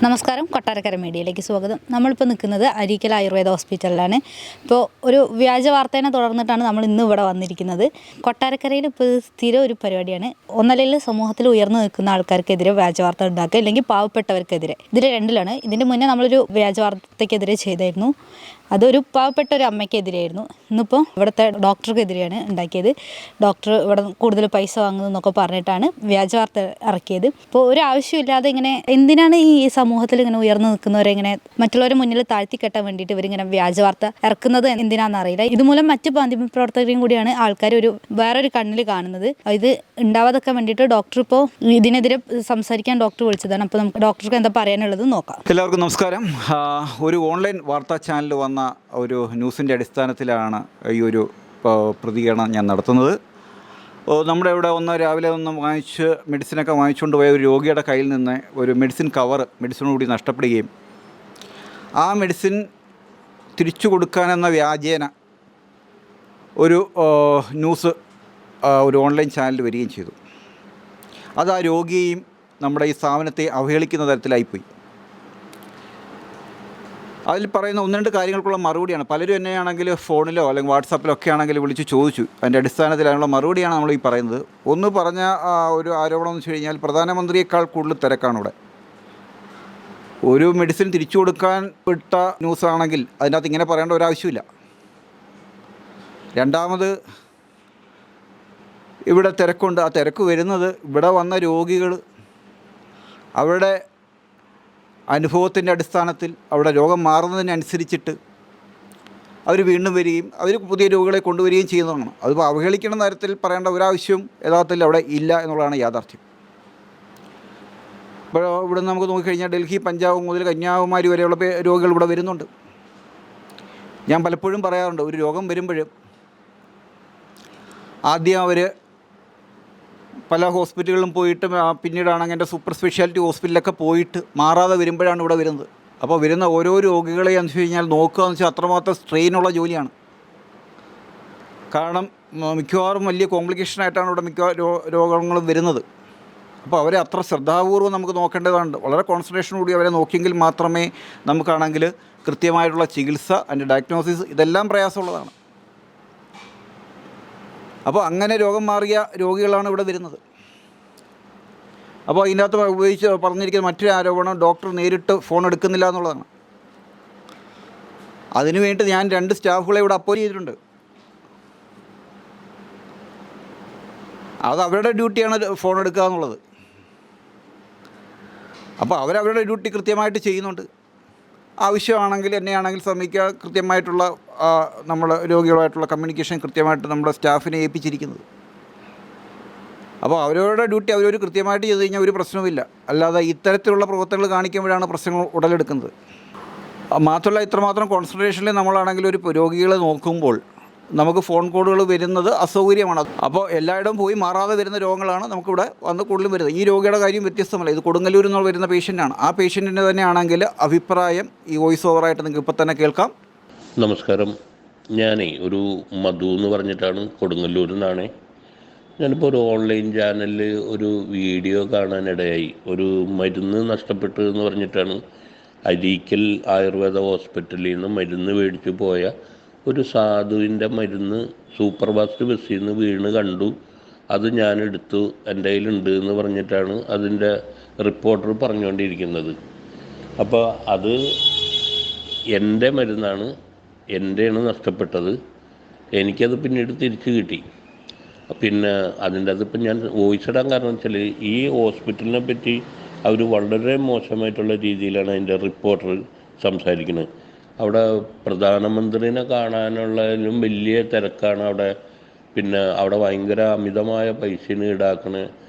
നമസ്കാരം, കൊട്ടാരക്കര മീഡിയയിലേക്ക് സ്വാഗതം. നമ്മളിപ്പോൾ നിൽക്കുന്നത് അരീക്കൽ ആയുർവേദ ഹോസ്പിറ്റലിലാണ്. ഇപ്പോൾ ഒരു വ്യാജ വാർത്തേനെ തുടർന്നിട്ടാണ് നമ്മൾ ഇന്ന് ഇവിടെ വന്നിരിക്കുന്നത്. കൊട്ടാരക്കരയിൽ ഇപ്പോൾ സ്ഥിരം ഒരു പരിപാടിയാണ്. ഒന്നല്ലെങ്കിൽ സമൂഹത്തിൽ ഉയർന്നു നിൽക്കുന്ന ആൾക്കാർക്കെതിരെ വ്യാജ വാർത്ത ഉണ്ടാക്കുക, അല്ലെങ്കിൽ പാവപ്പെട്ടവർക്കെതിരെ. ഇതിൽ രണ്ടിലാണ്. ഇതിൻ്റെ മുന്നേ നമ്മളൊരു വ്യാജ വാർത്തയ്ക്കെതിരെ ചെയ്തായിരുന്നു. അതൊരു പാവപ്പെട്ട ഒരു അമ്മയ്ക്കെതിരെയായിരുന്നു. ഇന്നിപ്പോൾ ഇവിടുത്തെ ഡോക്ടർക്കെതിരെയാണ് ഉണ്ടാക്കിയത്. ഡോക്ടർ ഇവിടെ കൂടുതൽ പൈസ വാങ്ങുന്നതെന്നൊക്കെ പറഞ്ഞിട്ടാണ് വ്യാജ വാർത്ത ഇറക്കിയത്. ഇപ്പോൾ ഒരു ആവശ്യമില്ലാതെ ഇങ്ങനെ എന്തിനാണ് ഈ സമൂഹത്തിൽ ഇങ്ങനെ ഉയർന്നു നിൽക്കുന്നവരെ ഇങ്ങനെ മറ്റുള്ളവരെ മുന്നിൽ താഴ്ത്തിക്കെട്ടാൻ വേണ്ടിയിട്ട് ഇവരിങ്ങനെ വ്യാജ വാർത്ത ഇറക്കുന്നത് എന്തിനാണെന്ന് അറിയില്ല. ഇതുമൂലം മറ്റ് മാധ്യമപ്രവർത്തകരെയും കൂടിയാണ് ആൾക്കാർ വേറൊരു കണ്ണിൽ കാണുന്നത്. ഇത് ഉണ്ടാവാതൊക്കെ വേണ്ടിയിട്ട് ഡോക്ടർ ഇപ്പോൾ ഇതിനെതിരെ സംസാരിക്കാൻ ഡോക്ടർ വിളിച്ചതാണ്. അപ്പോൾ നമുക്ക് ഡോക്ടർക്ക് എന്താ പറയാനുള്ളത് നോക്കാം. എല്ലാവർക്കും നമസ്കാരം. ഒരു ഓൺലൈൻ വാർത്താ ചാനൽ വന്ന ഒരു ന്യൂസിൻ്റെ അടിസ്ഥാനത്തിലാണ് ഈ ഒരു പ്രതികരണം ഞാൻ നടത്തുന്നത്. നമ്മുടെ ഇവിടെ രാവിലെ മെഡിസിനൊക്കെ വാങ്ങിച്ചുകൊണ്ട് പോയ ഒരു രോഗിയുടെ കയ്യിൽ നിന്ന് ഒരു മെഡിസിൻ കവർ മെഡിസിനോടുകൂടി നഷ്ടപ്പെടുകയും ആ മെഡിസിൻ തിരിച്ചു കൊടുക്കാനെന്ന വ്യാജേന ഒരു ന്യൂസ് ഒരു ഓൺലൈൻ ചാനൽ വരികയും ചെയ്തു. അത് ആ രോഗിയെയും നമ്മുടെ ഈ സ്ഥാപനത്തെ അവഹേളിക്കുന്ന തരത്തിലായിപ്പോയി. അതിൽ പറയുന്ന ഒന്ന് രണ്ട് കാര്യങ്ങൾക്കുള്ള മറുപടിയാണ്. പലരും എന്നെയാണെങ്കിൽ ഫോണിലോ അല്ലെങ്കിൽ വാട്സാപ്പിലോ ഒക്കെ ആണെങ്കിൽ വിളിച്ച് ചോദിച്ചു. അതിൻ്റെ അടിസ്ഥാനത്തിൽ അതിനുള്ള മറുപടിയാണ് നമ്മൾ ഈ പറയുന്നത്. ഒന്ന് പറഞ്ഞ ഒരു ആരോപണം എന്ന് വെച്ച് കഴിഞ്ഞാൽ പ്രധാനമന്ത്രിയേക്കാൾ കൂടുതൽ തിരക്കാണ് ഇവിടെ. ഒരു മെഡിസിൻ തിരിച്ചു കൊടുക്കാൻ വിട്ട ന്യൂസാണെങ്കിൽ അതിനകത്ത് ഇങ്ങനെ പറയേണ്ട ഒരാവശ്യമില്ല. രണ്ടാമത്, ഇവിടെ തിരക്കുണ്ട്. ആ തിരക്ക് വരുന്നത് ഇവിടെ വന്ന രോഗികൾ അവരുടെ അനുഭവത്തിൻ്റെ അടിസ്ഥാനത്തിൽ അവിടെ രോഗം മാറുന്നതിനനുസരിച്ചിട്ട് അവർ വീണ്ടും വരികയും അവർ പുതിയ രോഗികളെ കൊണ്ടുവരികയും ചെയ്യുന്നതാണ്. അതിപ്പോൾ അവഹേളിക്കുന്ന തരത്തിൽ പറയേണ്ട ഒരാവശ്യവും യഥാർത്ഥത്തിൽ അവിടെ ഇല്ല എന്നുള്ളതാണ് യാഥാർത്ഥ്യം. ഇപ്പോൾ ഇവിടെ നമുക്ക് നോക്കിക്കഴിഞ്ഞാൽ ഡൽഹി, പഞ്ചാബ് മുതൽ കന്യാകുമാരി വരെയുള്ള രോഗികൾ ഇവിടെ വരുന്നുണ്ട്. ഞാൻ പലപ്പോഴും പറയാറുണ്ട്, ഒരു രോഗം വരുമ്പോഴും ആദ്യം അവർ പല ഹോസ്പിറ്റലുകളിലും പോയിട്ട് പിന്നീടാണെങ്കിൽ എൻ്റെ സൂപ്പർ സ്പെഷ്യാലിറ്റി ഹോസ്പിറ്റലിലൊക്കെ പോയിട്ട് മാറാതെ വരുമ്പോഴാണ് ഇവിടെ വരുന്നത്. അപ്പോൾ വരുന്ന ഓരോ രോഗികളെയും എന്ന് വെച്ച് കഴിഞ്ഞാൽ നോക്കുക എന്ന് വെച്ചാൽ അത്രമാത്രം സ്ട്രെയിനുള്ള ജോലിയാണ്. കാരണം മിക്കവാറും വലിയ കോംപ്ലിക്കേഷനായിട്ടാണ് ഇവിടെ മിക്ക രോഗങ്ങളും വരുന്നത്. അപ്പോൾ അവരെ അത്ര ശ്രദ്ധാപൂർവ്വം നമുക്ക് നോക്കേണ്ടതുണ്ട്. വളരെ കോൺസെൻട്രേഷനോടുകൂടി അവരെ നോക്കിയെങ്കിൽ മാത്രമേ നമുക്കാണെങ്കിൽ കൃത്യമായിട്ടുള്ള ചികിത്സ, അതിൻ്റെ ഡയഗ്നോസിസ് ഇതെല്ലാം പ്രയാസമുള്ളതാണ്. അപ്പോൾ അങ്ങനെ രോഗം മാറിയ രോഗികളാണ് ഇവിടെ വരുന്നത്. അപ്പോൾ ഇതിനകത്ത് പറഞ്ഞിരിക്കുന്ന മറ്റൊരു ആരോപണം ഡോക്ടർ നേരിട്ട് ഫോൺ എടുക്കുന്നില്ല എന്നുള്ളതാണ്. അതിനുവേണ്ടി ഞാൻ 2 സ്റ്റാഫുകളെ ഇവിടെ അപ്പോയിൻ്റ് ചെയ്തിട്ടുണ്ട്. അത് അവരുടെ ഡ്യൂട്ടിയാണ് ഫോൺ എടുക്കുക എന്നുള്ളത്. അപ്പോൾ അവരവരുടെ ഡ്യൂട്ടി കൃത്യമായിട്ട് ചെയ്യുന്നുണ്ട്. ആവശ്യമാണെങ്കിൽ എന്നെയാണെങ്കിൽ സമീപിക്കുക. കൃത്യമായിട്ടുള്ള നമ്മൾ രോഗികളുമായിട്ടുള്ള കമ്മ്യൂണിക്കേഷൻ കൃത്യമായിട്ട് നമ്മുടെ സ്റ്റാഫിനെ ഏൽപ്പിച്ചിരിക്കുന്നത്. അപ്പോൾ അവരവരുടെ ഡ്യൂട്ടി അവരൊരു കൃത്യമായിട്ട് ചെയ്ത് കഴിഞ്ഞാൽ ഒരു പ്രശ്നവുമില്ല. അല്ലാതെ ഇത്തരത്തിലുള്ള പ്രവർത്തനങ്ങൾ കാണിക്കുമ്പോഴാണ് പ്രശ്നങ്ങൾ ഉടലെടുക്കുന്നത്. മാത്രമല്ല, ഇത്രമാത്രം കോൺസെൻട്രേഷനിൽ നമ്മളാണെങ്കിൽ ഒരു രോഗികളെ നോക്കുമ്പോൾ നമുക്ക് ഫോൺ കോളുകൾ വരുന്നത് അസൗകര്യമാണ്. അപ്പോൾ എല്ലായിടവും പോയി മാറാതെ വരുന്ന രോഗങ്ങളാണ് നമുക്കിവിടെ വന്ന് കൂടുതലും വരുന്നത്. ഈ രോഗിയുടെ കാര്യം വ്യത്യസ്തമല്ല. ഇത് കൊടുങ്ങല്ലൂരിൽ നിന്ന് വരുന്ന പേഷ്യൻ്റാണ്. ആ പേഷ്യൻറ്റിൻ്റെ തന്നെയാണെങ്കിൽ അഭിപ്രായം ഈ വോയിസ് ഓവറായിട്ട് നിങ്ങൾക്ക് ഇപ്പോൾ തന്നെ കേൾക്കാം. നമസ്കാരം. ഞാനേ ഒരു മധു എന്ന് പറഞ്ഞിട്ടാണ്, കൊടുങ്ങല്ലൂരിൽ നിന്നാണ്. ഞാനിപ്പോൾ ഒരു ഓൺലൈൻ ചാനലിൽ ഒരു വീഡിയോ കാണാനിടയായി. ഒരു മരുന്ന് നഷ്ടപ്പെട്ടു എന്ന് പറഞ്ഞിട്ടാണ് അരീക്കൽ ആയുർവേദ ഹോസ്പിറ്റലിൽ നിന്ന് മരുന്ന് മേടിച്ചു പോയ ഒരു സാധുവിൻ്റെ മരുന്ന് സൂപ്പർ ഫാസ്റ്റ് ബസ്സിൽ നിന്ന് വീണ് കണ്ടു. അത് ഞാനെടുത്തു, എൻ്റെ കയ്യിലുണ്ട് എന്ന് പറഞ്ഞിട്ടാണ് അതിൻ്റെ റിപ്പോർട്ടർ പറഞ്ഞുകൊണ്ടിരിക്കുന്നത്. അപ്പോൾ അത് എൻ്റെ മരുന്നാണ്, എൻ്റെയാണ് നഷ്ടപ്പെട്ടത്. എനിക്കത് പിന്നീട് തിരിച്ചു കിട്ടി. പിന്നെ അതിൻ്റെ അതിപ്പോൾ ഞാൻ വോയിസ് ഇടാൻ കാരണം വെച്ചാൽ ഈ ഹോസ്പിറ്റലിനെ പറ്റി അവർ വളരെ മോശമായിട്ടുള്ള രീതിയിലാണ് അതിൻ്റെ റിപ്പോർട്ടർ സംസാരിക്കുന്നത്. അവിടെ പ്രധാനമന്ത്രിനെ കാണാനുള്ളതിലും വലിയ തിരക്കാണ് അവിടെ. പിന്നെ അവിടെ ഭയങ്കര അമിതമായ പൈസ ഈടാക്കണേ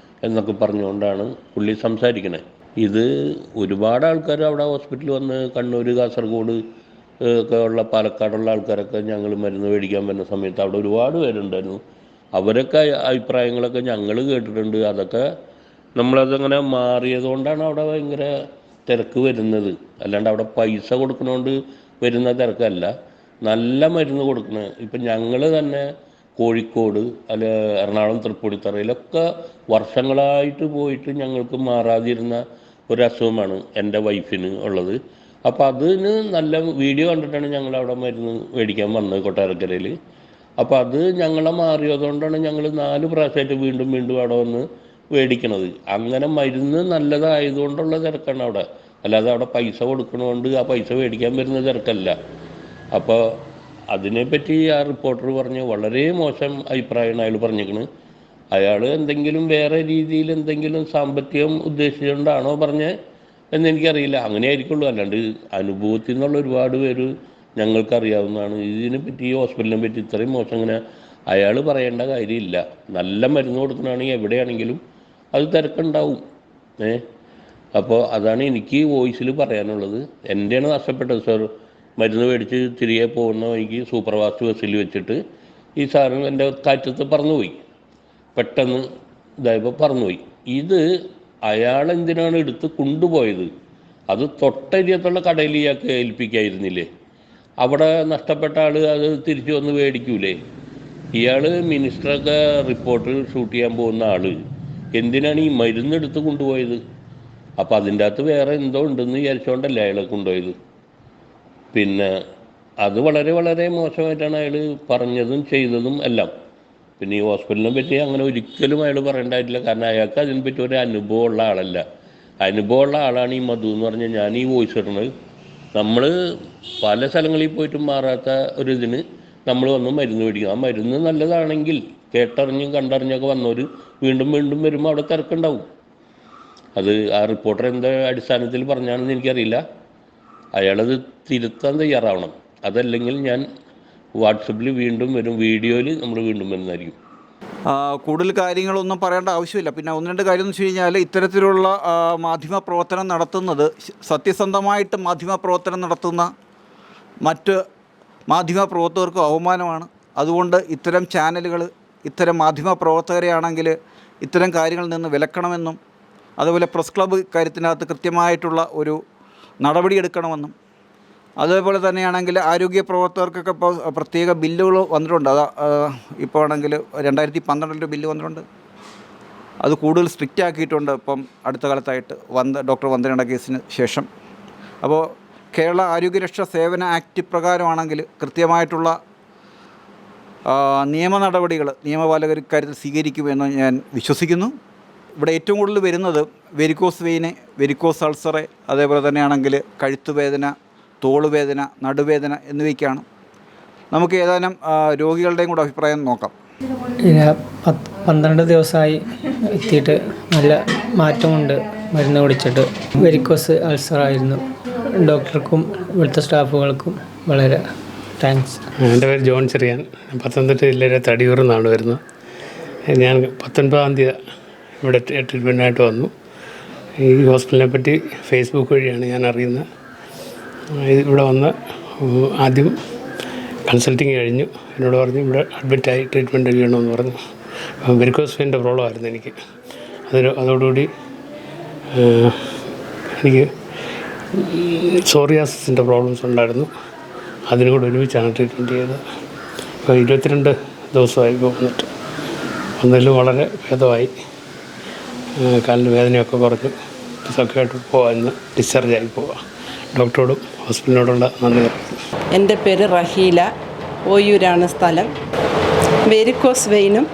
എന്നൊക്കെ പറഞ്ഞുകൊണ്ടാണ് പുള്ളി സംസാരിക്കണേ. ഇത് ഒരുപാട് ആൾക്കാർ അവിടെ ഹോസ്പിറ്റലിൽ വന്ന് കണ്ണൂർ, കാസർഗോഡ് ഒക്കെ ഉള്ള പാലക്കാടുള്ള ആൾക്കാരൊക്കെ ഞങ്ങൾ മരുന്ന് മേടിക്കാൻ വരുന്ന സമയത്ത് അവിടെ ഒരുപാട് പേരുണ്ടായിരുന്നു. അവരൊക്കെ അഭിപ്രായങ്ങളൊക്കെ ഞങ്ങൾ കേട്ടിട്ടുണ്ട്. അതൊക്കെ നമ്മളതങ്ങനെ മാറിയതുകൊണ്ടാണ് അവിടെ ഭയങ്കര തിരക്ക് വരുന്നത്. അല്ലാണ്ട് അവിടെ പൈസ കൊടുക്കണോണ്ട് വരുന്ന തിരക്കല്ല. നല്ല മരുന്ന് കൊടുക്കണ ഇപ്പം ഞങ്ങൾ തന്നെ കോഴിക്കോട് അല്ല എറണാകുളം, തൃപ്പൂണിത്തറയിലൊക്കെ വർഷങ്ങളായിട്ട് പോയിട്ട് ഞങ്ങൾക്ക് മാറാതിരുന്ന ഒരു അസുഖമാണ് എൻ്റെ വൈഫിന് ഉള്ളത്. അപ്പോൾ അതിന് നല്ല വീഡിയോ കണ്ടിട്ടാണ് ഞങ്ങൾ അവിടെ മരുന്ന് മേടിക്കാൻ വന്നത് കൊട്ടാരക്കരയിൽ. അപ്പോൾ അത് ഞങ്ങളെ മാറിയതുകൊണ്ടാണ് ഞങ്ങൾ 4 പ്രാവശ്യമായിട്ട് വീണ്ടും വീണ്ടും അവിടെ വന്ന് മേടിക്കണത്. അങ്ങനെ മരുന്ന് നല്ലതായതുകൊണ്ടുള്ള തിരക്കാണ് അവിടെ, അല്ലാതെ അവിടെ പൈസ കൊടുക്കണതുകൊണ്ട് ആ പൈസ മേടിക്കാൻ വരുന്ന തിരക്കല്ല. അപ്പോൾ അതിനെപ്പറ്റി ആ റിപ്പോർട്ടർ പറഞ്ഞ് വളരെ മോശം അഭിപ്രായമാണ് അയാൾ പറഞ്ഞിരിക്കുന്നത്. അയാൾ എന്തെങ്കിലും വേറെ രീതിയിൽ എന്തെങ്കിലും സാമ്പത്തികം ഉദ്ദേശിച്ചുകൊണ്ടാണോ പറഞ്ഞത് എന്നെനിക്കറിയില്ല. അങ്ങനെ ആയിരിക്കുള്ളൂ, അല്ലാണ്ട് അനുഭവത്തിൽ നിന്നുള്ള ഒരുപാട് പേര് ഞങ്ങൾക്കറിയാവുന്നതാണ്. ഇതിനെപ്പറ്റി ഈ ഹോസ്പിറ്റലിനെ പറ്റി ഇത്രയും മോശം അങ്ങനെ അയാൾ പറയേണ്ട കാര്യമില്ല. നല്ല മരുന്ന് കൊടുക്കണമെങ്കിൽ എവിടെയാണെങ്കിലും അത് തിരക്കുണ്ടാവും. അപ്പോൾ അതാണ് എനിക്ക് വോയിസിൽ പറയാനുള്ളത്. എൻ്റെയാണ് നഷ്ടപ്പെട്ടത് സാർ. മരുന്ന് മേടിച്ച് തിരികെ പോകുന്ന വഴിക്ക് സൂപ്പർ ഫാസ്റ്റ് ബസ്സിൽ വെച്ചിട്ട് ഈ സാധനം എൻ്റെ കാറ്റത്ത് പറന്നുപോയി. പെട്ടെന്ന് ഇതായപ്പോൾ പറന്നുപോയി. ഇത് അയാളെന്തിനാണ് എടുത്ത് കൊണ്ടുപോയത്? അത് തൊട്ടരിയത്തുള്ള കടയിൽ ഇയാൾക്ക് ഏൽപ്പിക്കായിരുന്നില്ലേ? അവിടെ നഷ്ടപ്പെട്ട ആൾ അത് തിരിച്ചു വന്ന് മേടിക്കൂലേ? ഇയാൾ മിനിസ്റ്ററൊക്കെ റിപ്പോർട്ട് ഷൂട്ട് ചെയ്യാൻ പോകുന്ന ആൾ എന്തിനാണ് ഈ മരുന്നെടുത്ത് കൊണ്ടുപോയത്? അപ്പം അതിൻ്റെ അകത്ത് വേറെ എന്തോ ഉണ്ടെന്ന് വിചാരിച്ചുകൊണ്ടല്ലേ അയാളെ കൊണ്ടുപോയത്. പിന്നെ അത് വളരെ വളരെ മോശമായിട്ടാണ് അയാൾ പറഞ്ഞതും ചെയ്തതും എല്ലാം. പിന്നെ ഈ ഹോസ്പിറ്റലിനെ പറ്റി അങ്ങനെ ഒരിക്കലും അയാൾ പറയേണ്ടതായിട്ടില്ല. കാരണം അയാൾക്ക് അതിനെപ്പറ്റി ഒരു അനുഭവമുള്ള ആളല്ല. അനുഭവമുള്ള ആളാണ് ഈ മധു എന്ന് പറഞ്ഞാൽ. ഞാൻ ഈ വോയിസ് ഇടുന്നത്, നമ്മൾ പല സ്ഥലങ്ങളിൽ പോയിട്ടും മാറാത്ത ഒരു ഇതിന് നമ്മൾ വന്ന് മരുന്ന് മേടിക്കും. ആ മരുന്ന് നല്ലതാണെങ്കിൽ കേട്ടറിഞ്ഞും കണ്ടറിഞ്ഞൊക്കെ വന്നവർ വീണ്ടും വീണ്ടും വരുമ്പോൾ അവിടെ തിരക്കുണ്ടാവും. അത് ആ റിപ്പോർട്ടർ എന്താ അടിസ്ഥാനത്തിൽ പറഞ്ഞാണെന്ന് എനിക്കറിയില്ല. അയാളത് തിരുത്താൻ തയ്യാറാവണം. അതല്ലെങ്കിൽ ഞാൻ വാട്സപ്പിൽ വീണ്ടും വരും, വീഡിയോയിൽ നമ്മൾ വീണ്ടും വരുന്നതായിരിക്കും. കൂടുതൽ കാര്യങ്ങളൊന്നും പറയേണ്ട ആവശ്യമില്ല. പിന്നെ 1-2 കാര്യം എന്ന് വെച്ച് കഴിഞ്ഞാൽ, ഇത്തരത്തിലുള്ള മാധ്യമപ്രവർത്തനം നടത്തുന്നത്, സത്യസന്ധമായിട്ട് മാധ്യമപ്രവർത്തനം നടത്തുന്ന മറ്റ് മാധ്യമപ്രവർത്തകർക്കും അവമാനമാണ്. അതുകൊണ്ട് ഇത്തരം ചാനലുകൾ, ഇത്തരം മാധ്യമപ്രവർത്തകരെയാണെങ്കിൽ ഇത്തരം കാര്യങ്ങളിൽ നിന്ന് വിലക്കണമെന്നും, അതുപോലെ പ്രസ് ക്ലബ്ബ് കാര്യത്തിനകത്ത് കൃത്യമായിട്ടുള്ള ഒരു നടപടിയെടുക്കണമെന്നും, അതേപോലെ തന്നെയാണെങ്കിൽ ആരോഗ്യ പ്രവർത്തകർക്കൊക്കെ ഇപ്പോൾ പ്രത്യേക ബില്ലുകൾ വന്നിട്ടുണ്ട്. ഇപ്പോൾ ആണെങ്കിൽ 2012 ബില്ല് വന്നിട്ടുണ്ട്. അത് കൂടുതൽ സ്ട്രിക്റ്റ് ആക്കിയിട്ടുണ്ട് ഇപ്പം അടുത്ത കാലത്തായിട്ട് ഡോക്ടർ വന്ദനയുടെ കേസിന് ശേഷം. അപ്പോൾ കേരള ആരോഗ്യരക്ഷാ സേവന ആക്ട് പ്രകാരമാണെങ്കിൽ കൃത്യമായിട്ടുള്ള നിയമ നടപടികൾ നിയമപാലകർ ഇക്കാര്യത്തിൽ സ്വീകരിക്കുമെന്ന് ഞാൻ വിശ്വസിക്കുന്നു. ഇവിടെ ഏറ്റവും കൂടുതൽ വരുന്നത് വെരിക്കോസ് വെയിന്, വെരിക്കോസ് അൾസറ്, അതേപോലെ തന്നെയാണെങ്കിൽ കഴുത്തുവേദന, തോളുവേദന, നടുവേദന എന്നിവയ്ക്കാണ്. നമുക്ക് ഏതാനും രോഗികളുടെയും കൂടെ അഭിപ്രായം നോക്കാം. 12 ദിവസമായി എത്തിയിട്ട് നല്ല മാറ്റമുണ്ട്. മരുന്ന് കുടിച്ചിട്ട് വെരിക്കോസ് അൾസറായിരുന്നു. ഡോക്ടർക്കും ഇവിടുത്തെ സ്റ്റാഫുകൾക്കും വളരെ താങ്ക്സ്. എൻ്റെ പേര് ജോൺ ചെറിയാൻ. പത്തനംതിട്ട ജില്ലയിലെ തടിയൂരിൽ നിന്നാണ് വരുന്നത്. ഞാൻ 19-ാം തീയതി ഇവിടെ ട്രീറ്റ്മെൻറ്റായിട്ട് വന്നു. ഈ ഹോസ്പിറ്റലിനെ പറ്റി ഫേസ്ബുക്ക് വഴിയാണ് ഞാൻ അറിയുന്നത്. ഇവിടെ വന്ന് ആദ്യം കൺസൾട്ടിങ് കഴിഞ്ഞു. എന്നോട് പറഞ്ഞു ഇവിടെ അഡ്മിറ്റായി ട്രീറ്റ്മെൻറ്റ് ചെയ്യണമെന്ന് പറഞ്ഞു. വെരിക്കോസ് വെയിൻ്റെ പ്രോബ്ലം ആയിരുന്നു എനിക്ക്. അതോടുകൂടി എനിക്ക് സോറിയാസിൻ്റെ പ്രോബ്ലംസ് ഉണ്ടായിരുന്നു. അതിനും കൂടെ ഒരുമിച്ചാണ് ട്രീറ്റ്മെൻറ്റ് ചെയ്തത്. ഇപ്പോൾ 22 ദിവസമായി വന്നിട്ട് ഒന്നിലും വളരെ ഭേദമായി. കാലിന് വേദനയൊക്കെ കുറഞ്ഞു. സുഖമായിട്ട് പോകാമെന്ന് ഡിസ്ചാർജായി പോവാം. ഡോക്ടറോടും ഹോസ്പിറ്റലിനോടുള്ള നന്ദി പറഞ്ഞു. എൻ്റെ പേര് റഹീല, ഓയൂരാണ് സ്ഥലം. വെരിക്കോസ് വെയിനും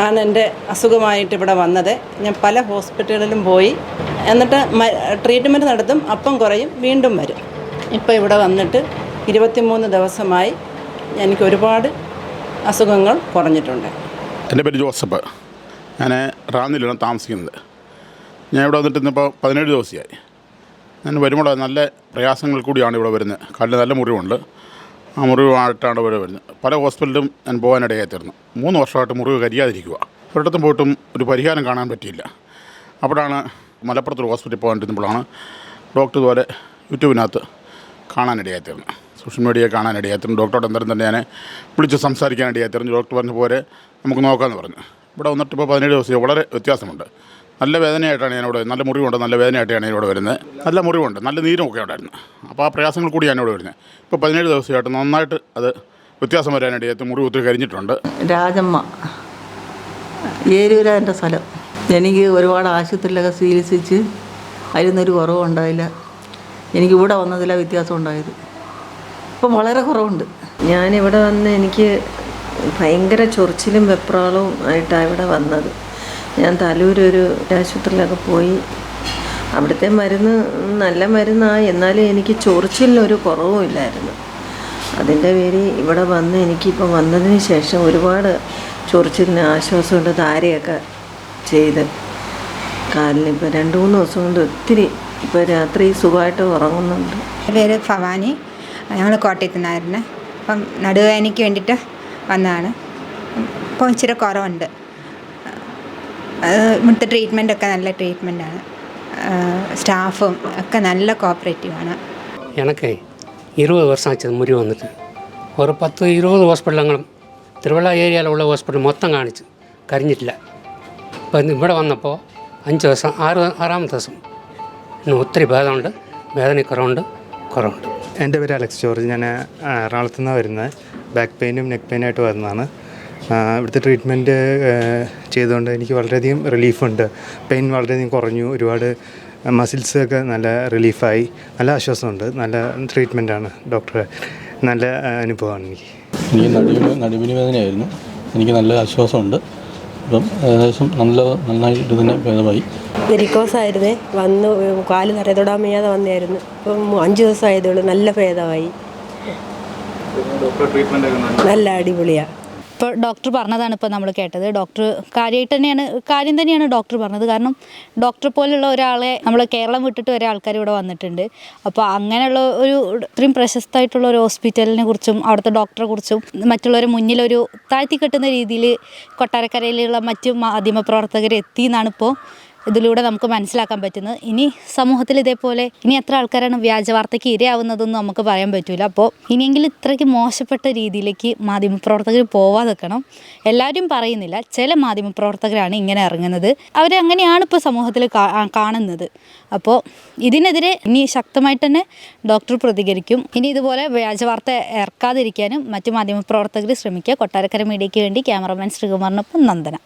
ആണ് എൻ്റെ അസുഖമായിട്ട് ഇവിടെ വന്നത്. ഞാൻ പല ഹോസ്പിറ്റലുകളിലും പോയി, എന്നിട്ട് ട്രീറ്റ്മെൻറ്റ് നടത്തും, അപ്പം കുറയും, വീണ്ടും വരും. ഇപ്പോൾ ഇവിടെ വന്നിട്ട് 23 ദിവസമായി. എനിക്ക് ഒരുപാട് അസുഖങ്ങൾ കുറഞ്ഞിട്ടുണ്ട്. എൻ്റെ പേര് ജോസഫ്. ഞാൻ റാന്നിലാണ് താമസിക്കുന്നത്. ഞാൻ ഇവിടെ വന്നിട്ട് ഇന്നിപ്പോൾ 17 ദിവസമായി. ഞാൻ വരുമ്പോൾ നല്ല പ്രയാസങ്ങൾ കൂടിയാണ് ഇവിടെ വരുന്നത്. കാലിന് നല്ല മുറിവുണ്ട്. ആ മുറിവായിട്ടാണ് ഇവിടെ വരുന്നത്. പല ഹോസ്പിറ്റലിലും ഞാൻ പോകാനിടയായിത്തീർന്നു. 3 വർഷമായിട്ട് മുറിവ് കരിയാതിരിക്കുക. ഒരിടത്തും പോയിട്ടും ഒരു പരിഹാരം കാണാൻ പറ്റിയില്ല. അപ്പോഴാണ് മലപ്പുറത്തൊരു ഹോസ്പിറ്റലിൽ പോകാനിരുന്നപ്പോഴാണ് ഡോക്ടർ ഇതുപോലെ യൂട്യൂബിനകത്ത് കാണാനിടയായിത്തീർന്നു. Social media കാണാനിടയായിത്തീർന്നു. ഡോക്ടറോട് എന്തായാലും തന്നെ ഞാൻ വിളിച്ച് സംസാരിക്കാനിടയായിത്തീർന്നു. ഡോക്ടർ പറഞ്ഞ പോലെ നമുക്ക് നോക്കാമെന്ന് പറഞ്ഞു. ഇവിടെ വന്നിട്ട് ഇപ്പോൾ 17 ദിവസം വളരെ വ്യത്യാസമുണ്ട്. നല്ല വേദനയായിട്ടാണ് ഞാനിവിടെ, നല്ല മുറിവുണ്ട്, നല്ല വേദനയായിട്ടാണ് ഞാനിവിടെ വരുന്നത്. നല്ല മുറിവുണ്ട്, നല്ല നീരും ഒക്കെ ഉണ്ടായിരുന്നു. അപ്പോൾ ആ പ്രയാസങ്ങൾ കൂടി ഞാനിവിടെ വരുന്നത്. ഇപ്പോൾ 17 ദിവസമായിട്ട് നന്നായിട്ട് അത് വ്യത്യാസം വരാനിടയായിട്ട് മുറിവ് ഒത്തിരി കരിഞ്ഞിട്ടുണ്ട്. രാജമ്മ, ഏരൂരാ എൻ്റെ സ്ഥലം. എനിക്ക് ഒരുപാട് ആശുപത്രിയിലൊക്കെ ചികിത്സിച്ച് അതിനൊരു കുറവും ഉണ്ടായില്ല. എനിക്ക് ഇവിടെ വന്നതിലാണ് വ്യത്യാസം ഉണ്ടായത്. ഇപ്പം വളരെ കുറവുണ്ട്. ഞാനിവിടെ വന്ന് എനിക്ക് ഭയങ്കര ചൊറിച്ചിലും വെപ്രാളവും ആയിട്ടാണ് ഇവിടെ വന്നത്. ഞാൻ തലൂരൊരു ആശുപത്രിയിലൊക്കെ പോയി. അവിടുത്തെ മരുന്ന് നല്ല മരുന്നായി, എന്നാലും എനിക്ക് ചൊറിച്ചിലിനൊരു കുറവും ഇല്ലായിരുന്നു. അതിൻ്റെ പേരിൽ ഇവിടെ വന്ന് എനിക്കിപ്പം വന്നതിന് ശേഷം ഒരുപാട് ചൊറിച്ചിലിന് ആശ്വാസമുണ്ട്. ധാരയൊക്കെ ചെയ്ത് കാലിന് ഇപ്പോൾ 2-3 ദിവസം കൊണ്ട് ഒത്തിരി ഇപ്പോൾ രാത്രി സുഖമായിട്ട് ഉറങ്ങുന്നുണ്ട്. എൻ്റെ പേര് ഭവാനി. ഞങ്ങൾ കോട്ടയത്തു നിന്നായിരുന്നു. അപ്പം നടുവേദനയ്ക്ക് വേണ്ടിയിട്ട് വന്നതാണ്. ഇപ്പോൾ ഇച്ചിരി കുറവുണ്ട്. ഇവിടുത്തെ ട്രീറ്റ്മെൻറ്റൊക്കെ നല്ല ട്രീറ്റ്മെൻറ്റാണ്. സ്റ്റാഫും ഒക്കെ നല്ല കോപ്പറേറ്റീവാണ്. എനിക്ക് 20 വർഷം ആച്ചത് മുറി വന്നിട്ട്. ഒരു 10-20 ഹോസ്പിറ്റലുകളും തിരുവല്ല ഏരിയയിലുള്ള ഹോസ്പിറ്റൽ മൊത്തം കാണിച്ചു, കരിഞ്ഞിട്ടില്ല. ഇപ്പം ഇവിടെ വന്നപ്പോൾ 5 ദിവസം 6-ാമത്തെ ദിവസം ഇന്ന് ഒത്തിരി ഭേദമുണ്ട്, വേദനക്കുറവുണ്ട്. എൻ്റെ പേര് അലക്സ് ജോർജ്. ഞാൻ എറണാകുളത്തു നിന്നാണ് വരുന്നത്. ബാക്ക് പെയിനും നെക്ക് പെയിനായിട്ട് വരുന്നതാണ്. ഇവിടുത്തെ ട്രീറ്റ്മെൻറ്റ് ചെയ്തുകൊണ്ട് എനിക്ക് വളരെയധികം റിലീഫുണ്ട്. പെയിൻ വളരെയധികം കുറഞ്ഞു. ഒരുപാട് മസിൽസൊക്കെ നല്ല റിലീഫായി. നല്ല ആശ്വാസമുണ്ട്. നല്ല ട്രീറ്റ്മെൻറ്റാണ് ഡോക്ടറെ. നല്ല അനുഭവമാണ് എനിക്ക്. നടുവിന് വേദനയായിരുന്നു. എനിക്ക് നല്ല ആശ്വാസമുണ്ട്. ഇപ്പം ഏകദേശം നന്നായിട്ട് തന്നെ ഭേദമായി. വെരിക്കോസായിരുന്നേ, വന്ന് കാല് നിറയെ തൊടാൻ വയ്യാതെ വന്നായിരുന്നു. ഇപ്പം 5 ദിവസം ആയതേ ഉള്ളൂ. നല്ല ഭേദമായി. നല്ല അടിപൊളിയാണ്. ഇപ്പോൾ ഡോക്ടർ പറഞ്ഞതാണ് ഇപ്പോൾ നമ്മൾ കേട്ടത്. ഡോക്ടർ കാര്യം തന്നെയാണ് ഡോക്ടർ പറഞ്ഞത്. കാരണം ഡോക്ടർ പോലുള്ള ഒരാളെ നമ്മൾ കേരളം വിട്ടിട്ട് വരെ ആൾക്കാർ ഇവിടെ വന്നിട്ടുണ്ട്. അപ്പോൾ അങ്ങനെയുള്ള ഒരു ഇത്രയും പ്രശസ്തമായിട്ടുള്ള ഒരു ഹോസ്പിറ്റലിനെ കുറിച്ചും അവിടുത്തെ ഡോക്ടറെ കുറിച്ചും മറ്റുള്ളവരെ മുന്നിലൊരു താഴ്ത്തി കെട്ടുന്ന രീതിയിൽ കൊട്ടാരക്കരയിലുള്ള മറ്റ് മാധ്യമപ്രവർത്തകർ എത്തി എന്നാണ് ഇപ്പോൾ ഇതിലൂടെ നമുക്ക് മനസ്സിലാക്കാൻ പറ്റുന്നത്. ഇനി സമൂഹത്തിൽ ഇതേപോലെ ഇനി എത്ര ആൾക്കാരാണ് വ്യാജ വാർത്തയ്ക്ക് ഇരയാവുന്നതെന്ന് നമുക്ക് പറയാൻ പറ്റില്ല. അപ്പോൾ ഇനിയെങ്കിലും ഇത്രയ്ക്ക് മോശപ്പെട്ട രീതിയിലേക്ക് മാധ്യമപ്രവർത്തകർ പോവാതെക്കണം. എല്ലാവരും പറയുന്നില്ല, ചില മാധ്യമപ്രവർത്തകരാണ് ഇങ്ങനെ ഇറങ്ങുന്നത്. അവരങ്ങനെയാണ് ഇപ്പോൾ സമൂഹത്തിൽ കാണുന്നത്. അപ്പോൾ ഇതിനെതിരെ ഇനി ശക്തമായിട്ട് തന്നെ ഡോക്ടർ പ്രതികരിക്കും. ഇനി ഇതുപോലെ വ്യാജ വാർത്ത ഇറക്കാതിരിക്കാനും മറ്റ് മാധ്യമപ്രവർത്തകർ ശ്രമിക്കുക. കൊട്ടാരക്കര മീഡിയയ്ക്ക് വേണ്ടി ക്യാമറമാൻ ശ്രീകുമാറിനൊപ്പം നന്ദന.